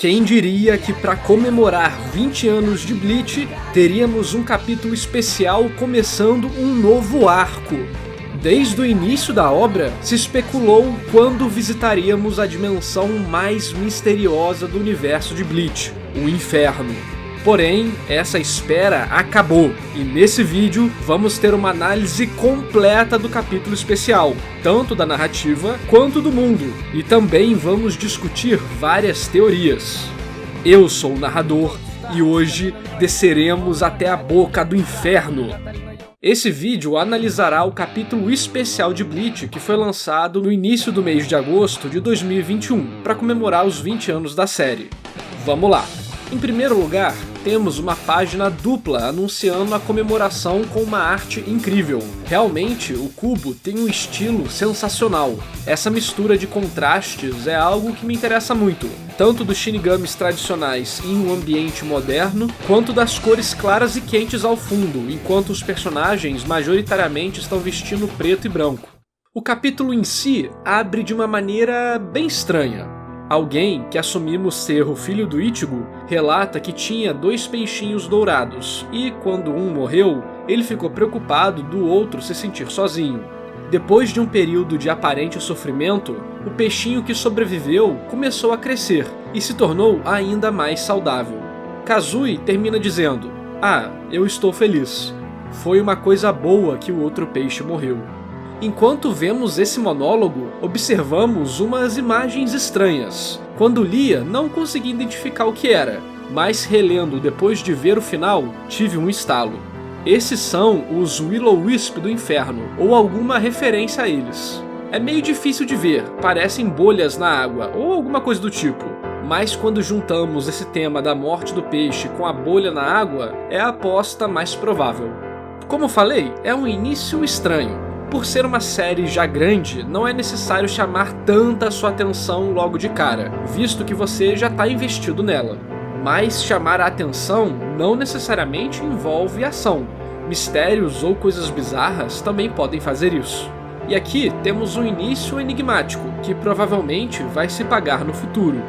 Quem diria que para comemorar 20 anos de Bleach, teríamos um capítulo especial começando um novo arco. Desde o início da obra, se especulou quando visitaríamos a dimensão mais misteriosa do universo de Bleach, o Inferno. Porém, essa espera acabou, e nesse vídeo vamos ter uma análise completa do capítulo especial, tanto da narrativa quanto do mundo, e também vamos discutir várias teorias. Eu sou o narrador, e hoje desceremos até a boca do inferno. Esse vídeo analisará o capítulo especial de Bleach que foi lançado no início do mês de agosto de 2021, para comemorar os 20 anos da série. Vamos lá! Em primeiro lugar, temos uma página dupla anunciando a comemoração com uma arte incrível. Realmente, o Kubo tem um estilo sensacional. Essa mistura de contrastes é algo que me interessa muito, tanto dos Shinigamis tradicionais em um ambiente moderno, quanto das cores claras e quentes ao fundo, enquanto os personagens majoritariamente estão vestindo preto e branco. O capítulo em si abre de uma maneira bem estranha. Alguém, que assumimos ser o filho do Ichigo, relata que tinha 2 peixinhos dourados, e quando um morreu, ele ficou preocupado do outro se sentir sozinho. Depois de um período de aparente sofrimento, o peixinho que sobreviveu começou a crescer, e se tornou ainda mais saudável. Kazui termina dizendo: "Ah, eu estou feliz. Foi uma coisa boa que o outro peixe morreu." Enquanto vemos esse monólogo, observamos umas imagens estranhas. Quando lia, não consegui identificar o que era, mas relendo depois de ver o final, tive um estalo. Esses são os Will-O-Wisp do Inferno, ou alguma referência a eles. É meio difícil de ver, parecem bolhas na água, ou alguma coisa do tipo. Mas quando juntamos esse tema da morte do peixe com a bolha na água, é a aposta mais provável. Como falei, é um início estranho. Por ser uma série já grande, não é necessário chamar tanta sua atenção logo de cara, visto que você já está investido nela. Mas chamar a atenção não necessariamente envolve ação. Mistérios ou coisas bizarras também podem fazer isso. E aqui temos um início enigmático, que provavelmente vai se pagar no futuro.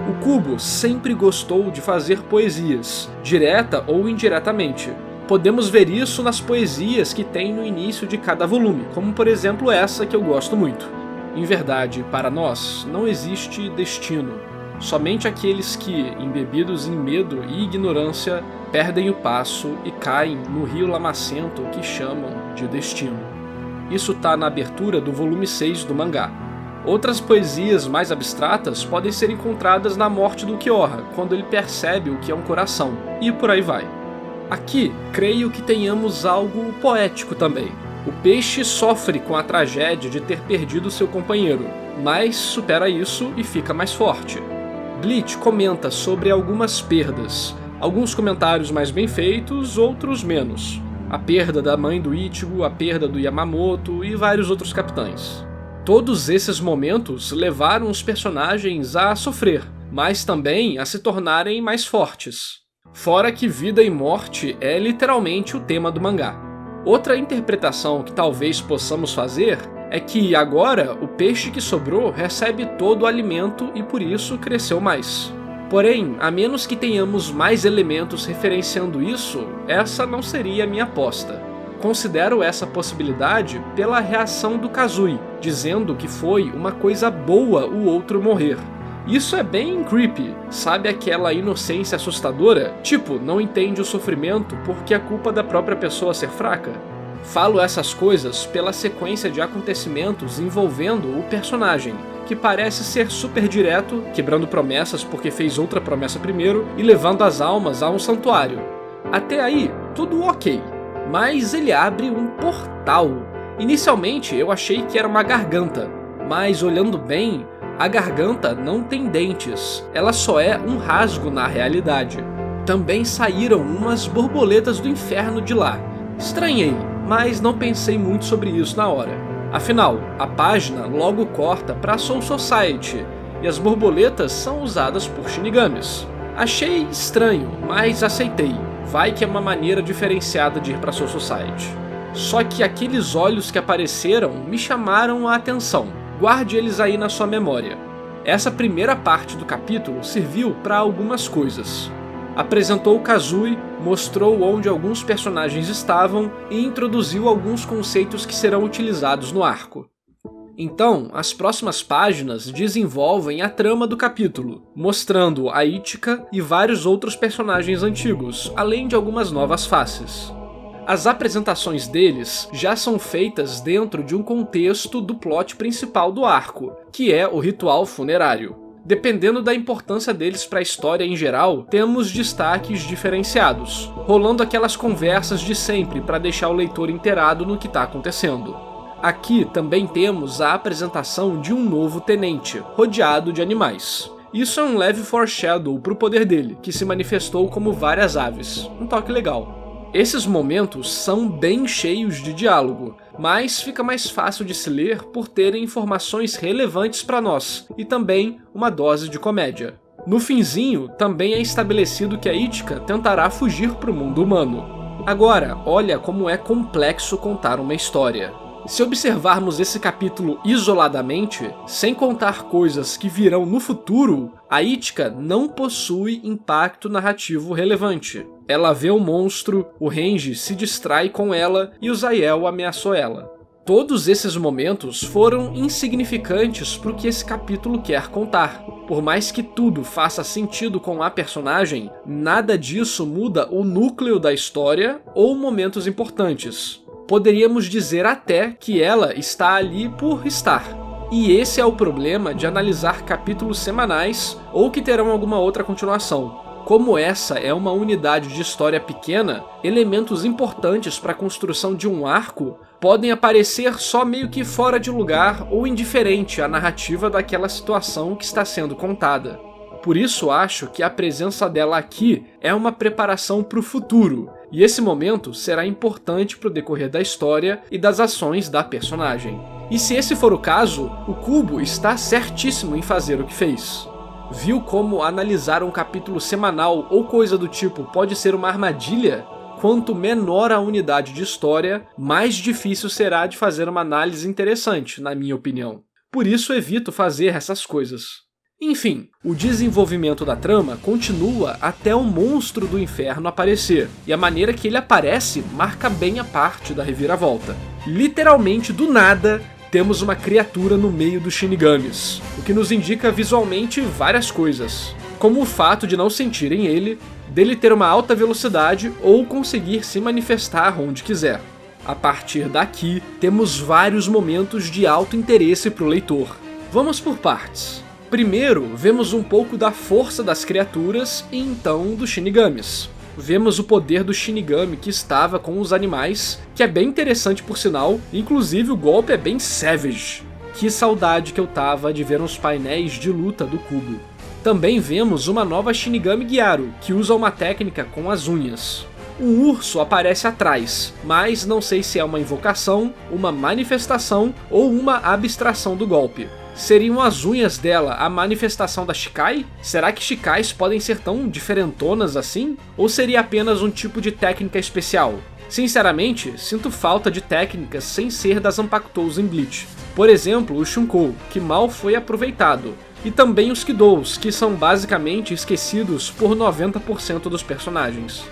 O Kubo sempre gostou de fazer poesias, direta ou indiretamente. Podemos ver isso nas poesias que tem no início de cada volume, como por exemplo essa que eu gosto muito. Em verdade, para nós, não existe destino. Somente aqueles que, embebidos em medo e ignorância, perdem o passo e caem no rio lamacento que chamam de destino. Isso tá na abertura do volume 6 do mangá. Outras poesias mais abstratas podem ser encontradas na morte do Kyoha, quando ele percebe o que é um coração, e por aí vai. Aqui, creio que tenhamos algo poético também. O peixe sofre com a tragédia de ter perdido seu companheiro, mas supera isso e fica mais forte. Bleach comenta sobre algumas perdas, alguns comentários mais bem feitos, outros menos. A perda da mãe do Ichigo, a perda do Yamamoto e vários outros capitães. Todos esses momentos levaram os personagens a sofrer, mas também a se tornarem mais fortes. Fora que vida e morte é literalmente o tema do mangá. Outra interpretação que talvez possamos fazer é que agora o peixe que sobrou recebe todo o alimento e por isso cresceu mais. Porém, a menos que tenhamos mais elementos referenciando isso, essa não seria a minha aposta. Considero essa possibilidade pela reação do Kazui, dizendo que foi uma coisa boa o outro morrer. Isso é bem creepy, sabe aquela inocência assustadora? Tipo, não entende o sofrimento porque é culpa da própria pessoa ser fraca? Falo essas coisas pela sequência de acontecimentos envolvendo o personagem, que parece ser super direto, quebrando promessas porque fez outra promessa primeiro e levando as almas a um santuário. Até aí, tudo ok, mas ele abre um portal. Inicialmente eu achei que era uma garganta, mas olhando bem, a garganta não tem dentes, ela só é um rasgo na realidade. Também saíram umas borboletas do inferno de lá. Estranhei, mas não pensei muito sobre isso na hora. Afinal, a página logo corta para Soul Society, e as borboletas são usadas por Shinigamis. Achei estranho, mas aceitei. Vai que é uma maneira diferenciada de ir para Soul Society. Só que aqueles olhos que apareceram me chamaram a atenção. Guarde eles aí na sua memória. Essa primeira parte do capítulo serviu para algumas coisas. Apresentou o Kazui, mostrou onde alguns personagens estavam e introduziu alguns conceitos que serão utilizados no arco. Então, as próximas páginas desenvolvem a trama do capítulo, mostrando a Ichika e vários outros personagens antigos, além de algumas novas faces. As apresentações deles já são feitas dentro de um contexto do plot principal do arco, que é o ritual funerário. Dependendo da importância deles para a história em geral, temos destaques diferenciados, rolando aquelas conversas de sempre para deixar o leitor inteirado no que está acontecendo. Aqui também temos a apresentação de um novo tenente, rodeado de animais. Isso é um leve foreshadow para o poder dele, que se manifestou como várias aves, um toque legal. Esses momentos são bem cheios de diálogo, mas fica mais fácil de se ler por terem informações relevantes para nós, e também uma dose de comédia. No finzinho, também é estabelecido que a Ichika tentará fugir para o mundo humano. Agora, olha como é complexo contar uma história. Se observarmos esse capítulo isoladamente, sem contar coisas que virão no futuro, a Ichika não possui impacto narrativo relevante. Ela vê o monstro, o Renji se distrai com ela e o Zael ameaçou ela. Todos esses momentos foram insignificantes para o que esse capítulo quer contar. Por mais que tudo faça sentido com a personagem, nada disso muda o núcleo da história ou momentos importantes. Poderíamos dizer até que ela está ali por estar. E esse é o problema de analisar capítulos semanais ou que terão alguma outra continuação. Como essa é uma unidade de história pequena, elementos importantes para a construção de um arco podem aparecer só meio que fora de lugar ou indiferente à narrativa daquela situação que está sendo contada. Por isso acho que a presença dela aqui é uma preparação para o futuro, e esse momento será importante para o decorrer da história e das ações da personagem. E se esse for o caso, o Kubo está certíssimo em fazer o que fez. Viu como analisar um capítulo semanal ou coisa do tipo pode ser uma armadilha? Quanto menor a unidade de história, mais difícil será de fazer uma análise interessante, na minha opinião. Por isso evito fazer essas coisas. Enfim, o desenvolvimento da trama continua até o monstro do inferno aparecer, e a maneira que ele aparece marca bem a parte da reviravolta. Literalmente do nada, temos uma criatura no meio dos Shinigamis, o que nos indica visualmente várias coisas, como o fato de não sentirem ele, dele ter uma alta velocidade ou conseguir se manifestar onde quiser. A partir daqui, temos vários momentos de alto interesse para o leitor. Vamos por partes. Primeiro, vemos um pouco da força das criaturas e então dos Shinigamis. Vemos o poder do Shinigami que estava com os animais, que é bem interessante por sinal, inclusive o golpe é bem savage. Que saudade que eu tava de ver uns painéis de luta do Kubo. Também vemos uma nova Shinigami Gyaru, que usa uma técnica com as unhas. Um urso aparece atrás, mas não sei se é uma invocação, uma manifestação ou uma abstração do golpe. Seriam as unhas dela a manifestação da Shikai? Será que Shikais podem ser tão diferentonas assim? Ou seria apenas um tipo de técnica especial? Sinceramente, sinto falta de técnicas sem ser das Zanpakutos em Bleach. Por exemplo, o Shunkou, que mal foi aproveitado. E também os Kidous, que são basicamente esquecidos por 90% dos personagens.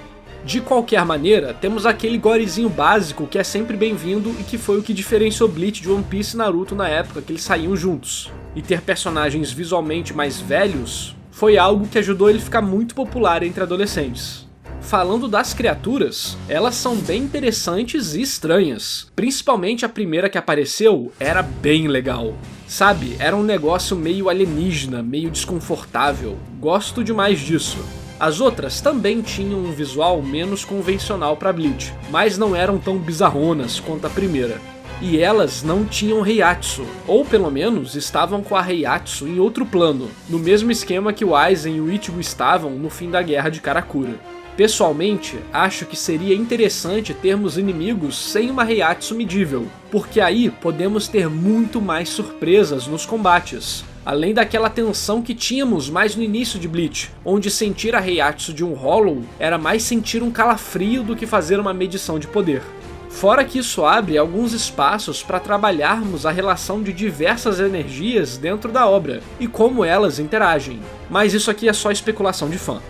De qualquer maneira, temos aquele gorezinho básico que é sempre bem-vindo e que foi o que diferenciou Bleach de One Piece e Naruto na época que eles saíam juntos. E ter personagens visualmente mais velhos foi algo que ajudou ele a ficar muito popular entre adolescentes. Falando das criaturas, elas são bem interessantes e estranhas. Principalmente a primeira que apareceu era bem legal. Sabe, era um negócio meio alienígena, meio desconfortável. Gosto demais disso. As outras também tinham um visual menos convencional para Bleach, mas não eram tão bizarronas quanto a primeira. E elas não tinham Heiatsu, ou pelo menos estavam com a Heiatsu em outro plano, no mesmo esquema que o Aizen e o Ichigo estavam no fim da guerra de Karakura. Pessoalmente, acho que seria interessante termos inimigos sem uma Heiatsu medível, porque aí podemos ter muito mais surpresas nos combates. Além daquela tensão que tínhamos mais no início de Bleach, onde sentir a Heiatsu de um Hollow era mais sentir um calafrio do que fazer uma medição de poder. Fora que isso abre alguns espaços para trabalharmos a relação de diversas energias dentro da obra e como elas interagem. Mas isso aqui é só especulação de fã.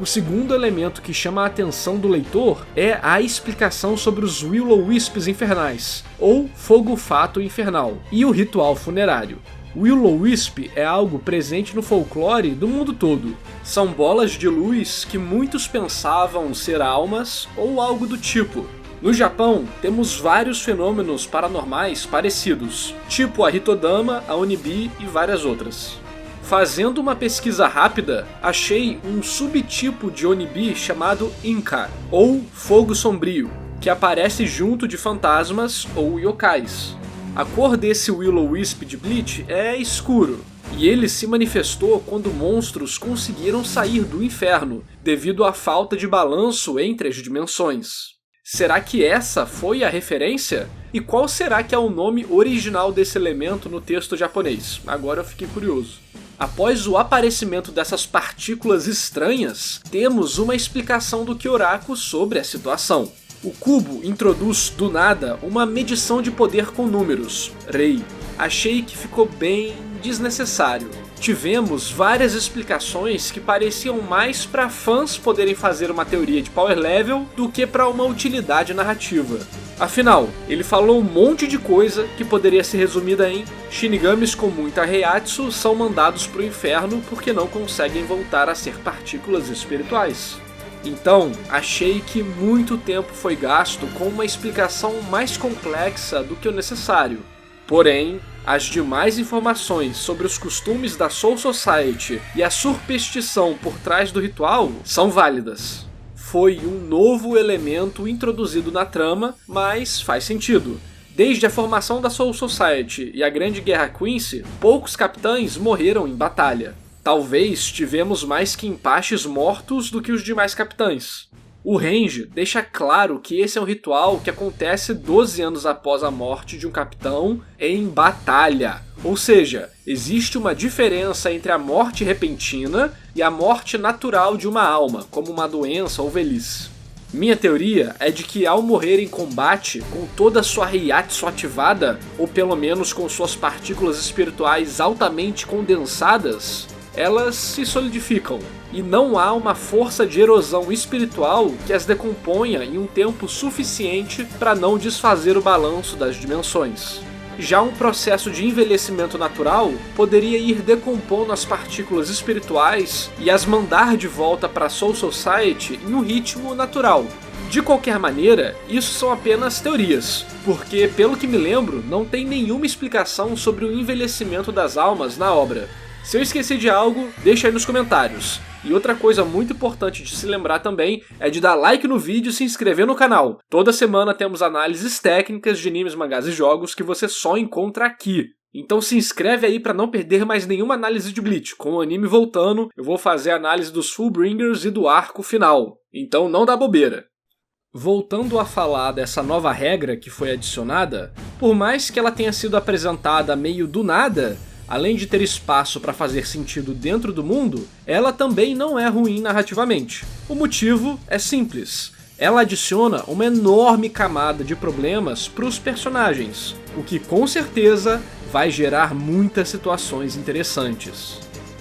O segundo elemento que chama a atenção do leitor é a explicação sobre os Will-O-Wisps infernais, ou fogo-fato infernal, e o ritual funerário. Will-O-Wisp é algo presente no folclore do mundo todo. São bolas de luz que muitos pensavam ser almas ou algo do tipo. No Japão, temos vários fenômenos paranormais parecidos, tipo a Hitodama, a Onibi e várias outras. Fazendo uma pesquisa rápida, achei um subtipo de Onibi chamado Inka, ou Fogo Sombrio, que aparece junto de fantasmas ou yokais. A cor desse Will-O-Wisp de Bleach é escuro, e ele se manifestou quando monstros conseguiram sair do inferno, devido à falta de balanço entre as dimensões. Será que essa foi a referência? E qual será que é o nome original desse elemento no texto japonês? Agora eu fiquei curioso. Após o aparecimento dessas partículas estranhas, temos uma explicação do Kyoraku sobre a situação. O cubo introduz, do nada, uma medição de poder com números, Rei. Achei que ficou bem desnecessário. Tivemos várias explicações que pareciam mais para fãs poderem fazer uma teoria de power level do que para uma utilidade narrativa. Afinal, ele falou um monte de coisa que poderia ser resumida em Shinigamis com muita Heiatsu são mandados pro inferno porque não conseguem voltar a ser partículas espirituais. Então, achei que muito tempo foi gasto com uma explicação mais complexa do que o necessário. Porém, as demais informações sobre os costumes da Soul Society e a superstição por trás do ritual são válidas. Foi um novo elemento introduzido na trama, mas faz sentido. Desde a formação da Soul Society e a Grande Guerra Quincy, poucos capitães morreram em batalha. Talvez tivemos mais Kenpachis mortos do que os demais capitães. O Range deixa claro que esse é um ritual que acontece 12 anos após a morte de um capitão em batalha. Ou seja, existe uma diferença entre a morte repentina e a morte natural de uma alma, como uma doença ou velhice. Minha teoria é de que ao morrer em combate, com toda a sua Heiatsu ativada, ou pelo menos com suas partículas espirituais altamente condensadas, elas se solidificam, e não há uma força de erosão espiritual que as decomponha em um tempo suficiente para não desfazer o balanço das dimensões. Já um processo de envelhecimento natural poderia ir decompondo as partículas espirituais e as mandar de volta para a Soul Society em um ritmo natural. De qualquer maneira, isso são apenas teorias, porque, pelo que me lembro, não tem nenhuma explicação sobre o envelhecimento das almas na obra. Se eu esqueci de algo, deixa aí nos comentários. E outra coisa muito importante de se lembrar também é de dar like no vídeo e se inscrever no canal. Toda semana temos análises técnicas de animes, mangás e jogos que você só encontra aqui. Então se inscreve aí para não perder mais nenhuma análise de Bleach. Com o anime voltando, eu vou fazer a análise dos Fullbringers e do arco final. Então não dá bobeira. Voltando a falar dessa nova regra que foi adicionada, por mais que ela tenha sido apresentada meio do nada, além de ter espaço para fazer sentido dentro do mundo, ela também não é ruim narrativamente. O motivo é simples. Ela adiciona uma enorme camada de problemas para os personagens, o que com certeza vai gerar muitas situações interessantes.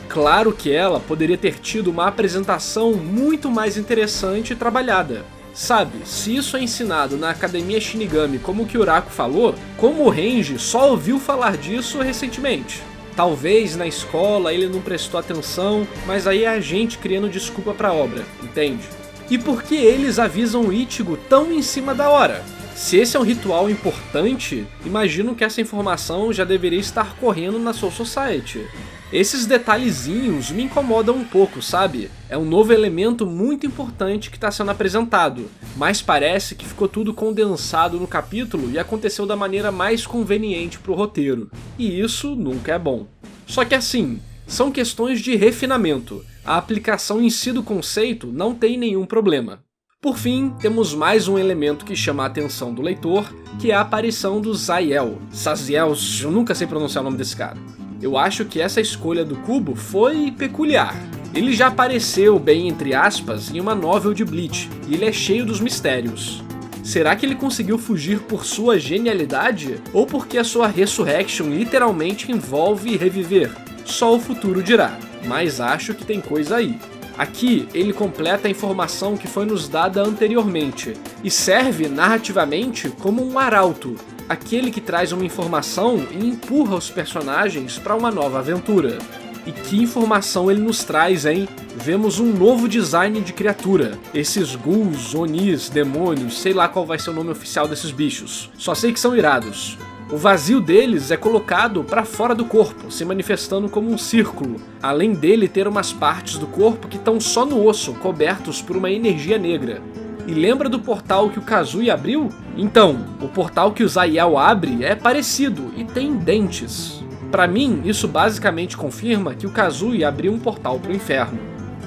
Claro que ela poderia ter tido uma apresentação muito mais interessante e trabalhada. Sabe, se isso é ensinado na Academia Shinigami como o Kyoraku falou, como o Range só ouviu falar disso recentemente. Talvez na escola ele não prestou atenção, mas aí é a gente criando desculpa pra obra, entende? E por que eles avisam o Ichigo tão em cima da hora? Se esse é um ritual importante, imagino que essa informação já deveria estar correndo na Soul Society. Esses detalhezinhos me incomodam um pouco, sabe? É um novo elemento muito importante que está sendo apresentado, mas parece que ficou tudo condensado no capítulo e aconteceu da maneira mais conveniente para o roteiro. E isso nunca é bom. Só que assim, são questões de refinamento. A aplicação em si do conceito não tem nenhum problema. Por fim, temos mais um elemento que chama a atenção do leitor, que é a aparição do Zaziel. Zaziel, eu nunca sei pronunciar o nome desse cara. Eu acho que essa escolha do cubo foi peculiar. Ele já apareceu, bem entre aspas, em uma novel de Bleach, e ele é cheio dos mistérios. Será que ele conseguiu fugir por sua genialidade? Ou porque a sua Resurrection literalmente envolve reviver? Só o futuro dirá, mas acho que tem coisa aí. Aqui, ele completa a informação que foi nos dada anteriormente, e serve narrativamente como um arauto, aquele que traz uma informação e empurra os personagens para uma nova aventura. E que informação ele nos traz, hein? Vemos um novo design de criatura. Esses ghouls, onis, demônios, sei lá qual vai ser o nome oficial desses bichos. Só sei que são irados. O vazio deles é colocado para fora do corpo, se manifestando como um círculo, além dele ter umas partes do corpo que estão só no osso, cobertos por uma energia negra. E lembra do portal que o Kazui abriu? Então, o portal que o Zaiel abre é parecido e tem dentes. Para mim, isso basicamente confirma que o Kazui abriu um portal para o inferno.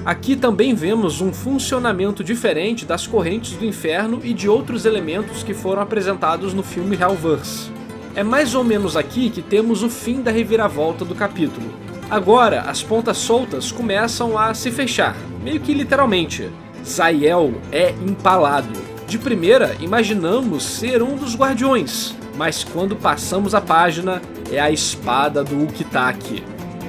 Aqui também vemos um funcionamento diferente das correntes do inferno e de outros elementos que foram apresentados no filme Hellverse. É mais ou menos aqui que temos o fim da reviravolta do capítulo. Agora, as pontas soltas começam a se fechar, meio que literalmente. Zaiel é empalado. De primeira, imaginamos ser um dos guardiões, mas quando passamos a página, é a espada do Ukitake.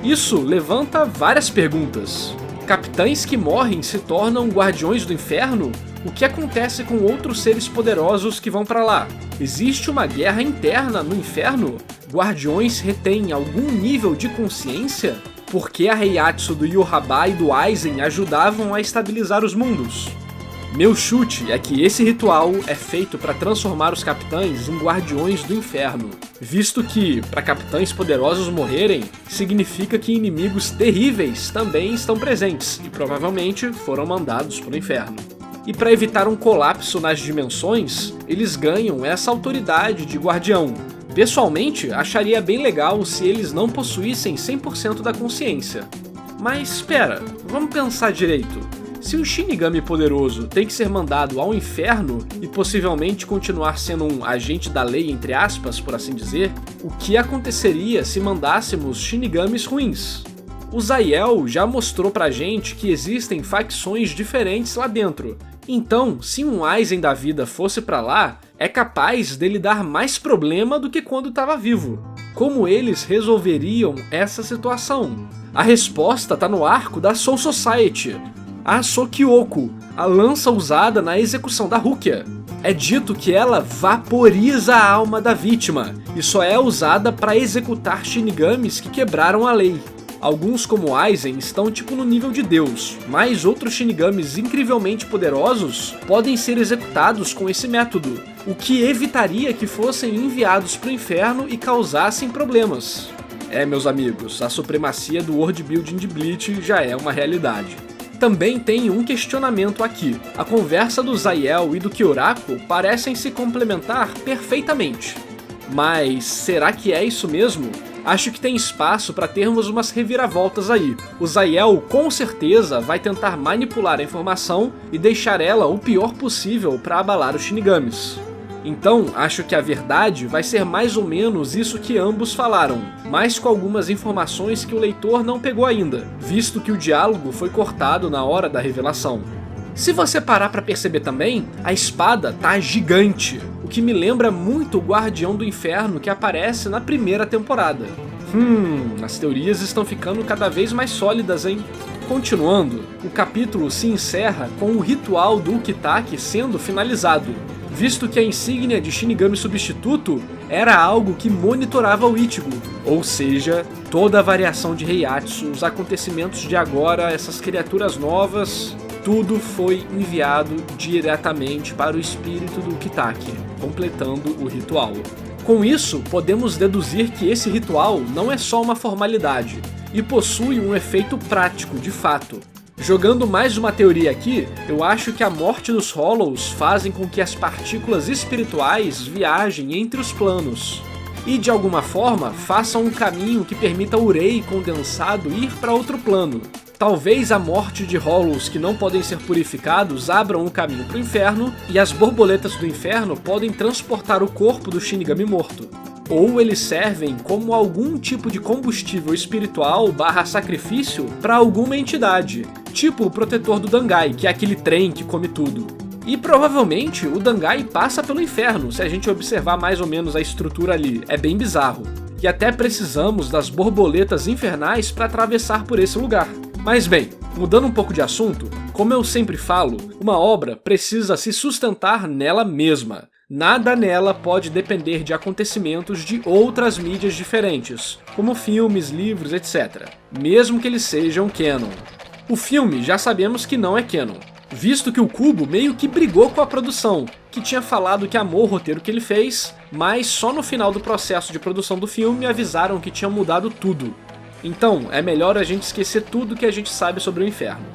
Isso levanta várias perguntas. Capitães que morrem se tornam guardiões do inferno? O que acontece com outros seres poderosos que vão pra lá? Existe uma guerra interna no inferno? Guardiões retêm algum nível de consciência? Por que a Heiatsu do Yuraba e do Aizen ajudavam a estabilizar os mundos? Meu chute é que esse ritual é feito para transformar os capitães em guardiões do inferno, visto que, para capitães poderosos morrerem, significa que inimigos terríveis também estão presentes e provavelmente foram mandados para o inferno. E para evitar um colapso nas dimensões, eles ganham essa autoridade de guardião. Pessoalmente, acharia bem legal se eles não possuíssem 100% da consciência. Mas espera, vamos pensar direito. Se um Shinigami poderoso tem que ser mandado ao inferno e possivelmente continuar sendo um agente da lei, entre aspas, por assim dizer, o que aconteceria se mandássemos Shinigamis ruins? O Zaiel já mostrou pra gente que existem facções diferentes lá dentro. Então, se um Aizen da vida fosse pra lá, é capaz dele dar mais problema do que quando estava vivo. Como eles resolveriam essa situação? A resposta tá no arco da Soul Society. A Sokyoku, a lança usada na execução da Rukia. É dito que ela vaporiza a alma da vítima e só é usada para executar Shinigamis que quebraram a lei. Alguns, como Aizen, estão tipo no nível de Deus, mas outros Shinigamis incrivelmente poderosos podem ser executados com esse método, o que evitaria que fossem enviados para o inferno e causassem problemas. Meus amigos, a supremacia do world building de Bleach já é uma realidade. Também tem um questionamento aqui. A conversa do Zaiel e do Kyoraku parecem se complementar perfeitamente. Mas será que é isso mesmo? Acho que tem espaço para termos umas reviravoltas aí. O Zaiel com certeza vai tentar manipular a informação e deixar ela o pior possível para abalar os Shinigamis. Então, acho que a verdade vai ser mais ou menos isso que ambos falaram, mas com algumas informações que o leitor não pegou ainda, visto que o diálogo foi cortado na hora da revelação. Se você parar pra perceber também, a espada tá gigante, o que me lembra muito o Guardião do Inferno que aparece na primeira temporada. As teorias estão ficando cada vez mais sólidas, hein? Continuando, o capítulo se encerra com o ritual do Ukitake sendo finalizado, visto que a insígnia de Shinigami substituto era algo que monitorava o Ichigo, ou seja, toda a variação de Heiatsu, os acontecimentos de agora, essas criaturas novas, tudo foi enviado diretamente para o espírito do Ukitake, completando o ritual. Com isso, podemos deduzir que esse ritual não é só uma formalidade, e possui um efeito prático, de fato. Jogando mais uma teoria aqui, eu acho que a morte dos Hollows fazem com que as partículas espirituais viajem entre os planos, e de alguma forma façam um caminho que permita o Urei condensado ir para outro plano. Talvez a morte de Hollows que não podem ser purificados abram um caminho para o inferno, e as borboletas do inferno podem transportar o corpo do Shinigami morto. Ou eles servem como algum tipo de combustível espiritual / sacrifício para alguma entidade, tipo o protetor do Dangai, que é aquele trem que come tudo. E provavelmente o Dangai passa pelo inferno, se a gente observar mais ou menos a estrutura ali, é bem bizarro. E até precisamos das borboletas infernais para atravessar por esse lugar. Mas bem, mudando um pouco de assunto, como eu sempre falo, uma obra precisa se sustentar nela mesma. Nada nela pode depender de acontecimentos de outras mídias diferentes, como filmes, livros, etc., mesmo que eles sejam canon. O filme já sabemos que não é canon, visto que o Kubo meio que brigou com a produção, que tinha falado que amou o roteiro que ele fez, mas só no final do processo de produção do filme avisaram que tinham mudado tudo. Então, é melhor a gente esquecer tudo que a gente sabe sobre o inferno.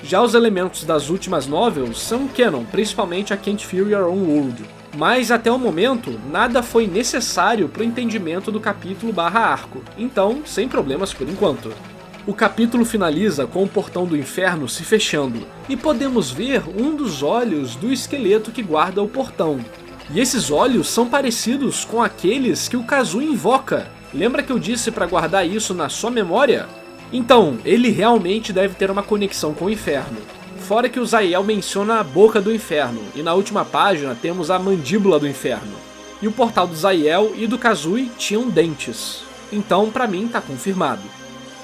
Já os elementos das últimas novels são canon, principalmente a Can't Fear Your Own World. Mas até o momento, nada foi necessário para o entendimento do capítulo/arco, então sem problemas por enquanto. O capítulo finaliza com o portão do inferno se fechando, e podemos ver um dos olhos do esqueleto que guarda o portão. E esses olhos são parecidos com aqueles que o Kazui invoca. Lembra que eu disse para guardar isso na sua memória? Então, ele realmente deve ter uma conexão com o inferno. Fora que o Zaiel menciona a boca do inferno, e na última página temos a mandíbula do inferno. E o portal do Zaiel e do Kazui tinham dentes. Então, pra mim, tá confirmado.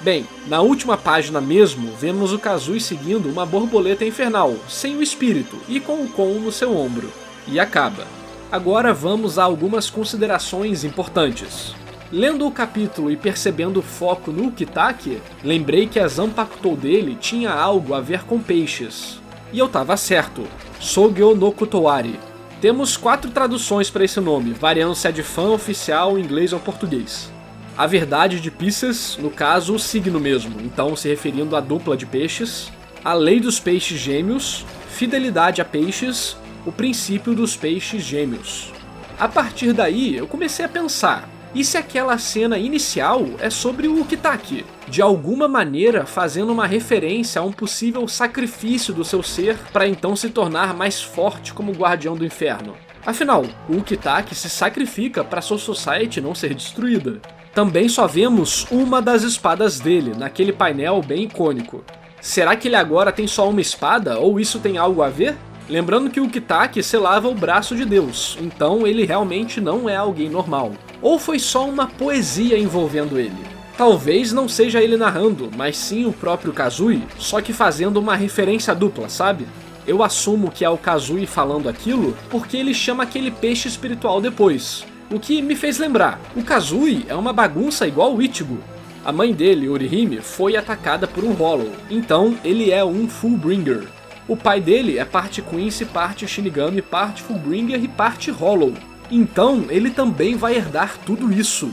Bem, na última página mesmo, vemos o Kazui seguindo uma borboleta infernal, sem o espírito e com o Kon no seu ombro. E acaba. Agora vamos a algumas considerações importantes. Lendo o capítulo e percebendo o foco no Ukitake, lembrei que a Zanpakutou dele tinha algo a ver com peixes. E eu tava certo, Sogyo no Kutowari. Temos 4 traduções para esse nome, variando se é de fã oficial, inglês ou português. A verdade de Pisces, no caso o signo mesmo, então se referindo à dupla de peixes. A lei dos peixes gêmeos, fidelidade a peixes, o princípio dos peixes gêmeos. A partir daí eu comecei a pensar, e se aquela cena inicial é sobre o Ukitake, de alguma maneira fazendo uma referência a um possível sacrifício do seu ser para então se tornar mais forte como guardião do inferno? Afinal, o Ukitake se sacrifica para Soul Society não ser destruída. Também só vemos uma das espadas dele, naquele painel bem icônico. Será que ele agora tem só uma espada, ou isso tem algo a ver? Lembrando que o Ukitake selava o braço de Deus, então ele realmente não é alguém normal. Ou foi só uma poesia envolvendo ele? Talvez não seja ele narrando, mas sim o próprio Kazui, só que fazendo uma referência dupla, sabe? Eu assumo que é o Kazui falando aquilo porque ele chama aquele peixe espiritual depois. O que me fez lembrar, o Kazui é uma bagunça igual o Ichigo. A mãe dele, Orihime, foi atacada por um Hollow, então ele é um Fullbringer. O pai dele é parte Quincy, parte Shinigami, parte Fullbringer e parte Hollow. Então ele também vai herdar tudo isso.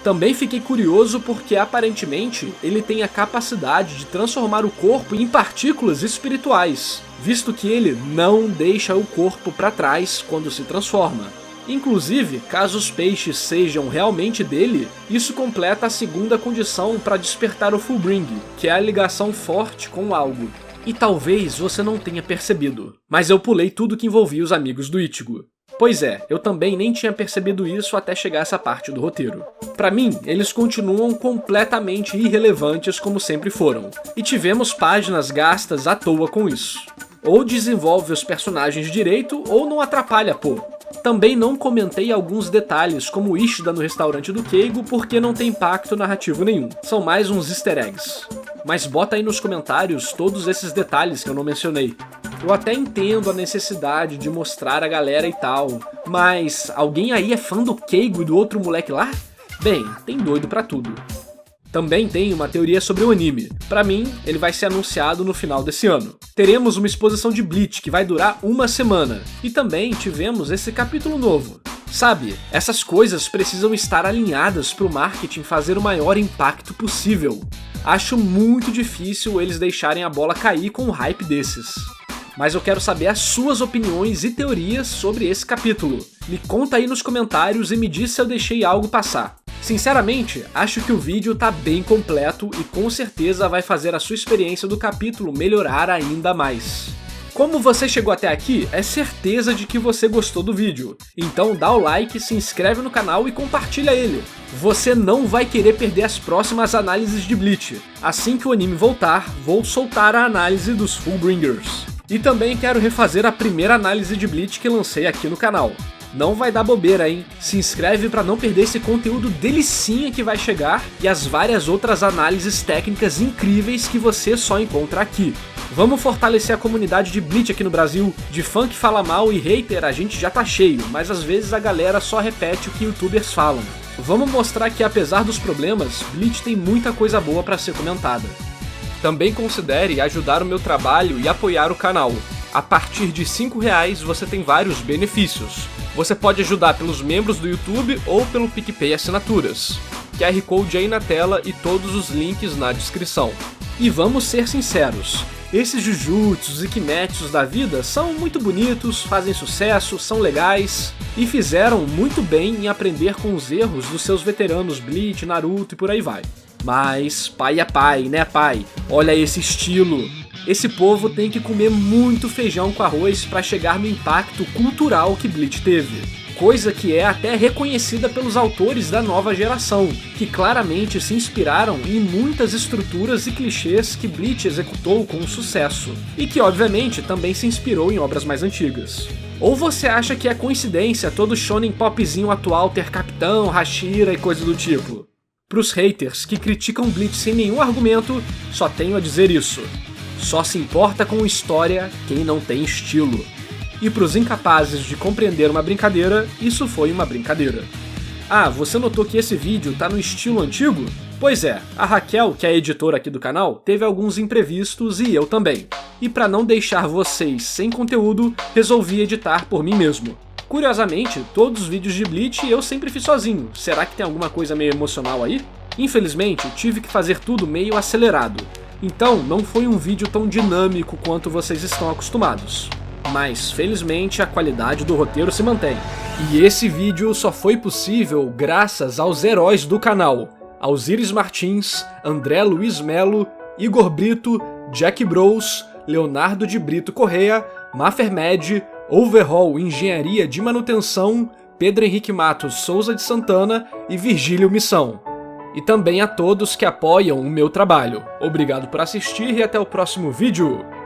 Também fiquei curioso porque aparentemente ele tem a capacidade de transformar o corpo em partículas espirituais, visto que ele não deixa o corpo para trás quando se transforma. Inclusive, caso os peixes sejam realmente dele, isso completa a segunda condição para despertar o Fullbring, que é a ligação forte com algo. E talvez você não tenha percebido, mas eu pulei tudo que envolvia os amigos do Ichigo. Pois é, eu também nem tinha percebido isso até chegar essa parte do roteiro. Pra mim, eles continuam completamente irrelevantes como sempre foram, e tivemos páginas gastas à toa com isso. Ou desenvolve os personagens direito, ou não atrapalha, pô. Também não comentei alguns detalhes, como o Ishida no restaurante do Keigo, porque não tem impacto narrativo nenhum. São mais uns easter eggs. Mas bota aí nos comentários todos esses detalhes que eu não mencionei. Eu até entendo a necessidade de mostrar a galera e tal, mas alguém aí é fã do Keigo e do outro moleque lá? Bem, tem doido pra tudo. Também tem uma teoria sobre o anime. Pra mim, ele vai ser anunciado no final desse ano. Teremos uma exposição de Bleach que vai durar uma semana. E também tivemos esse capítulo novo. Sabe, essas coisas precisam estar alinhadas pro marketing fazer o maior impacto possível. Acho muito difícil eles deixarem a bola cair com um hype desses. Mas eu quero saber as suas opiniões e teorias sobre esse capítulo. Me conta aí nos comentários e me diz se eu deixei algo passar. Sinceramente, acho que o vídeo tá bem completo e com certeza vai fazer a sua experiência do capítulo melhorar ainda mais. Como você chegou até aqui, é certeza de que você gostou do vídeo. Então dá o like, se inscreve no canal e compartilha ele. Você não vai querer perder as próximas análises de Bleach. Assim que o anime voltar, vou soltar a análise dos Fullbringers. E também quero refazer a primeira análise de Bleach que lancei aqui no canal. Não vai dar bobeira, hein? Se inscreve pra não perder esse conteúdo delicinha que vai chegar e as várias outras análises técnicas incríveis que você só encontra aqui. Vamos fortalecer a comunidade de Bleach aqui no Brasil. De fã que fala mal e hater a gente já tá cheio, mas às vezes a galera só repete o que youtubers falam. Vamos mostrar que apesar dos problemas, Bleach tem muita coisa boa pra ser comentada. Também considere ajudar o meu trabalho e apoiar o canal. A partir de R$5 você tem vários benefícios. Você pode ajudar pelos membros do YouTube ou pelo PicPay Assinaturas. QR Code aí na tela e todos os links na descrição. E vamos ser sinceros, esses Jujutsus e Kimetsus da vida são muito bonitos, fazem sucesso, são legais e fizeram muito bem em aprender com os erros dos seus veteranos Bleach, Naruto e por aí vai. Mas pai é pai, né pai? Olha esse estilo! Esse povo tem que comer muito feijão com arroz para chegar no impacto cultural que Bleach teve. Coisa que é até reconhecida pelos autores da nova geração, que claramente se inspiraram em muitas estruturas e clichês que Bleach executou com sucesso, e que obviamente também se inspirou em obras mais antigas. Ou você acha que é coincidência todo shonen popzinho atual ter Capitão, Hashira e coisa do tipo? Pros haters que criticam Bleach sem nenhum argumento, só tenho a dizer isso. Só se importa com história quem não tem estilo. E pros incapazes de compreender uma brincadeira, isso foi uma brincadeira. Ah, você notou que esse vídeo tá no estilo antigo? Pois é, a Raquel, que é a editora aqui do canal, teve alguns imprevistos e eu também. E pra não deixar vocês sem conteúdo, resolvi editar por mim mesmo. Curiosamente, todos os vídeos de Bleach eu sempre fiz sozinho. Será que tem alguma coisa meio emocional aí? Infelizmente, tive que fazer tudo meio acelerado. Então, não foi um vídeo tão dinâmico quanto vocês estão acostumados. Mas, felizmente, a qualidade do roteiro se mantém. E esse vídeo só foi possível graças aos heróis do canal. Alzires Martins, André Luiz Melo, Igor Brito, Jack Bros, Leonardo de Brito Correia, Mafermed, Overhaul Engenharia de Manutenção, Pedro Henrique Matos Souza de Santana e Virgílio Missão. E também a todos que apoiam o meu trabalho. Obrigado por assistir e até o próximo vídeo!